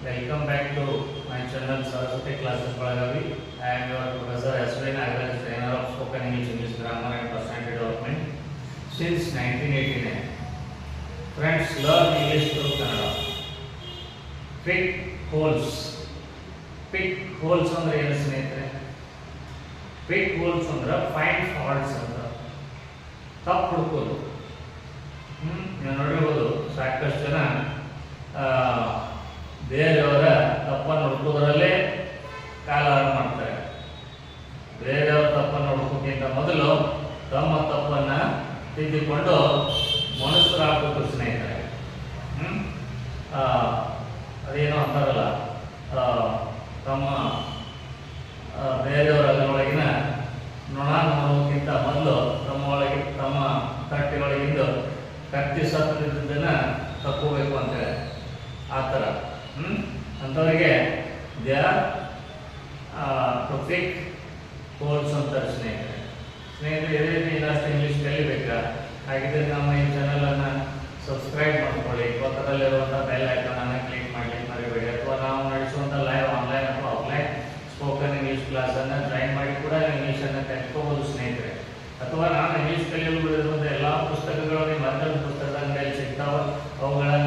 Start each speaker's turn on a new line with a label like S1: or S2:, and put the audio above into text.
S1: Welcome back to my channel Saraswati Classes Belagavi. I am your Professor Aswin Nagaraj, trainer of Spoken English, Grammar and Personality Development since 1989. Friends, learn English through Kannada. Pick holes. Pick holes ಅಂದ್ರೆ ಏನು ಸ್ನೇಹಿತರೆ? Pick holes ಅಂದ್ರೆ find faults ಅಂತ. ತಪ್ಪು ಹುಡುಕೋದು. ನೀವು ನೋಡಿರ್ಬೋದು ಸಾಕಷ್ಟು ಜನ ಬೇರೆಯವರ ತಪ್ಪನ್ನು ಹುಡುಕೋದ್ರಲ್ಲೇ ಕಾಲ ಮಾಡ್ತಾರೆ. ಬೇರೆಯವರ ತಪ್ಪನ್ನು ಹುಡುಕೋಕ್ಕಿಂತ ಮೊದಲು ತಮ್ಮ ತಪ್ಪನ್ನು ತಿದ್ದಿಕೊಂಡು ಮನುಷ್ಯರಾಗಬೇಕು ಸ್ನೇಹಿತರೆ. ಅದೇನೋ ಅಂತಾರಲ್ಲ, ತಮ್ಮ ಬೇರೆಯವರ ಅದರೊಳಗಿನ ನೊಣ ನೋಡೋಕ್ಕಿಂತ ಮೊದಲು ತಮ್ಮ ತಟ್ಟಿನೊಳಗಿಂದ ಕತ್ತಿ ಸತ್ತದನ್ನ ತಕ್ಕೋಬೇಕು ಅಂತೇಳಿ ಆ ಥರ ಅಂಥವ್ರಿಗೆ they are to pick holes ಅಂತಾರೆ ಸ್ನೇಹಿತರೆ. ಇದೇ ರೀತಿ ಇನ್ನಷ್ಟು ಇಂಗ್ಲೀಷ್ ಕಲಿಬೇಕಾ? ಹಾಗಿದ್ರೆ ನಮ್ಮ ಈ ಚಾನಲನ್ನು ಸಬ್ಸ್ಕ್ರೈಬ್ ಮಾಡ್ಕೊಳ್ಳಿ, ಪಕ್ಕದಲ್ಲಿರುವಂಥ ಬೆಲ್ ಐಕಾನನ್ನು ಕ್ಲಿಕ್ ಮಾಡಲಿಕ್ಕೆ ಮರಿಬೇಡಿ. ಅಥವಾ ನಾವು ನಡೆಸುವಂಥ ಲೈವ್ ಆನ್ಲೈನ್ ಅಥವಾ ಆಫ್ಲೈನ್ ಸ್ಪೋಕನ್ ಇಂಗ್ಲೀಷ್ ಕ್ಲಾಸನ್ನು ಜಾಯಿನ್ ಮಾಡಿ ಕೂಡ ಇಂಗ್ಲೀಷನ್ನು ಕಲಿತ್ಕೋಬೋದು ಸ್ನೇಹಿತರೆ. ಅಥವಾ ನಾನು ಇಂಗ್ಲೀಷ್ ಕಲಿಯಲು ಬಿಡಿರುವಂಥ ಎಲ್ಲ ಪುಸ್ತಕಗಳು ನಿಮ್ಮ ಮತ್ತೊಂದು ಪುಸ್ತಕದ ಅಂಗಡಿಯಲ್ಲಿ ಸಿಗ್ತಾವೆ, ಅವುಗಳನ್ನು